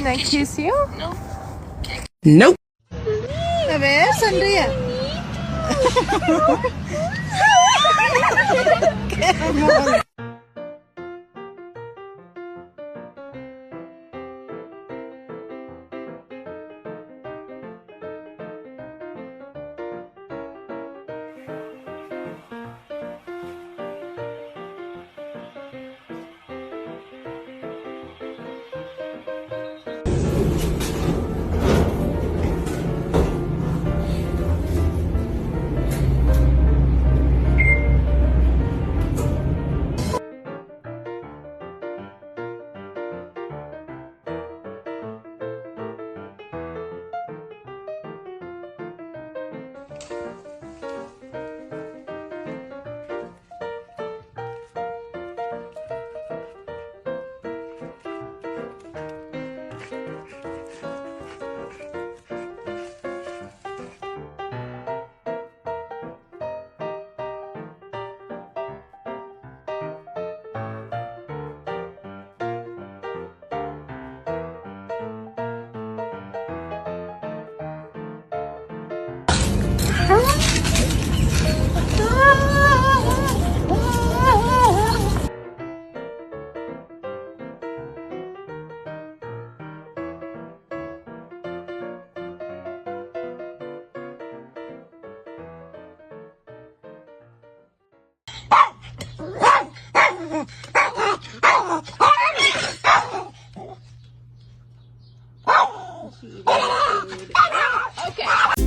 Can I kiss you? No. Nope. A ver, sonríe. Qué amor. Cheating food. Okay.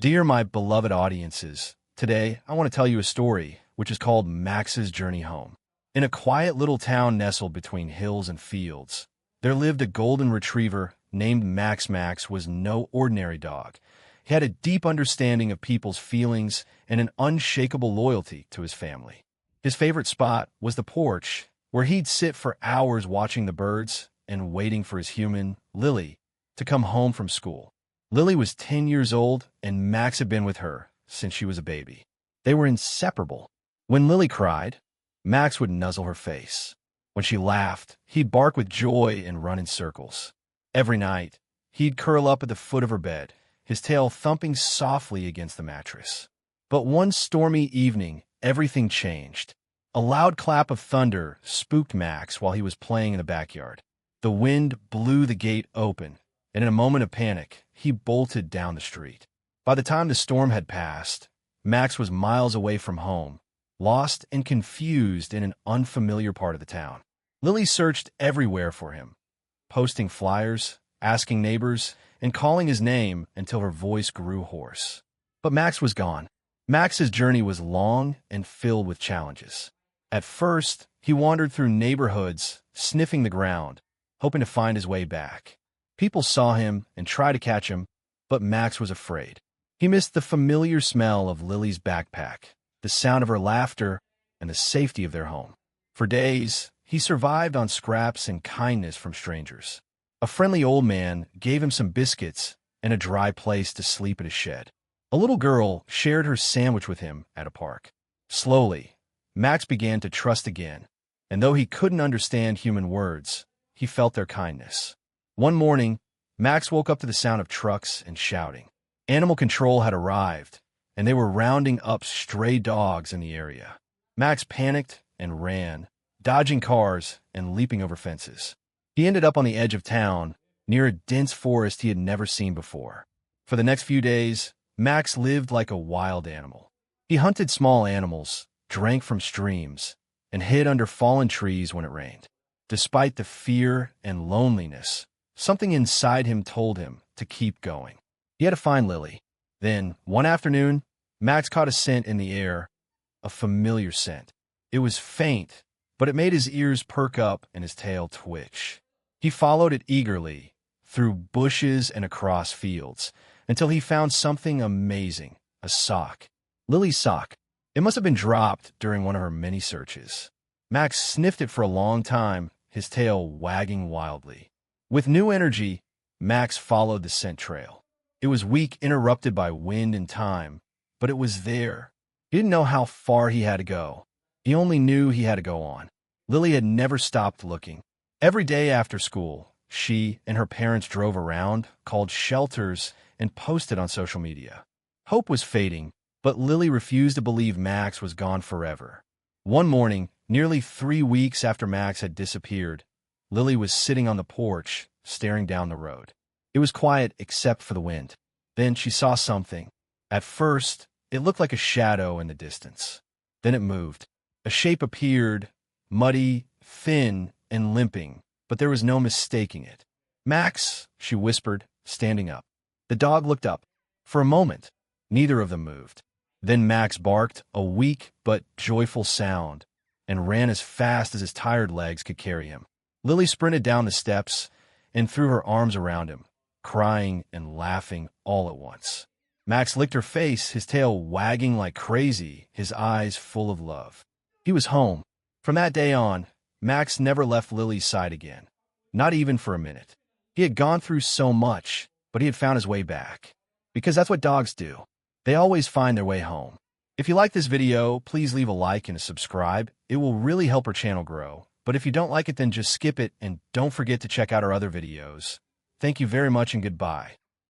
Dear my beloved audiences, today I want to tell you a story which is called Max's Journey Home. In a quiet little town nestled between hills and fields, there lived a golden retriever named Max. Max was no ordinary dog. He had a deep understanding of people's feelings and an unshakable loyalty to his family. His favorite spot was the porch, where he'd sit for hours watching the birds and waiting for his human, Lily, to come home from school. Lily was 10 years old, and Max had been with her since she was a baby. They were inseparable. When Lily cried, Max would nuzzle her face. When she laughed, he'd bark with joy and run in circles. Every night, he'd curl up at the foot of her bed, his tail thumping softly against the mattress. But one stormy evening, everything changed. A loud clap of thunder spooked Max while he was playing in the backyard. The wind blew the gate open, and in a moment of panic, he bolted down the street. By the time the storm had passed, Max was miles away from home, lost and confused in an unfamiliar part of the town. Lily searched everywhere for him, posting flyers, asking neighbors, and calling his name until her voice grew hoarse. But Max was gone. Max's journey was long and filled with challenges. At first, he wandered through neighborhoods, sniffing the ground, hoping to find his way back. People saw him and tried to catch him, but Max was afraid. He missed the familiar smell of Lily's backpack, the sound of her laughter, and the safety of their home. For days, he survived on scraps and kindness from strangers. A friendly old man gave him some biscuits and a dry place to sleep in his shed. A little girl shared her sandwich with him at a park. Slowly, Max began to trust again, and though he couldn't understand human words, he felt their kindness. One morning, Max woke up to the sound of trucks and shouting. Animal control had arrived, and they were rounding up stray dogs in the area. Max panicked and ran, dodging cars and leaping over fences. He ended up on the edge of town, near a dense forest he had never seen before. For the next few days, Max lived like a wild animal. He hunted small animals, drank from streams, and hid under fallen trees when it rained. Despite the fear and loneliness, something inside him told him to keep going. He had to find Lily. Then, one afternoon, Max caught a scent in the air, a familiar scent. It was faint, but it made his ears perk up and his tail twitch. He followed it eagerly, through bushes and across fields, until he found something amazing, a sock. Lily's sock. It must have been dropped during one of her many searches. Max sniffed it for a long time, his tail wagging wildly. With new energy, Max followed the scent trail. It was weak, interrupted by wind and time, but it was there. He didn't know how far he had to go. He only knew he had to go on. Lily had never stopped looking. Every day after school, she and her parents drove around, called shelters, and posted on social media. Hope was fading, but Lily refused to believe Max was gone forever. One morning, nearly 3 weeks after Max had disappeared, Lily was sitting on the porch, staring down the road. It was quiet except for the wind. Then she saw something. At first, it looked like a shadow in the distance. Then it moved. A shape appeared, muddy, thin, and limping, but there was no mistaking it. "Max," she whispered, standing up. The dog looked up. For a moment, neither of them moved. Then Max barked, a weak but joyful sound, and ran as fast as his tired legs could carry him. Lily sprinted down the steps and threw her arms around him, crying and laughing all at once. Max licked her face, his tail wagging like crazy, his eyes full of love. He was home. From that day on, Max never left Lily's side again, not even for a minute. He had gone through so much, but he had found his way back. Because that's what dogs do. They always find their way home. If you like this video, please leave a like and a subscribe. It will really help our channel grow. But if you don't like it, then just skip it and don't forget to check out our other videos. Thank you very much and goodbye.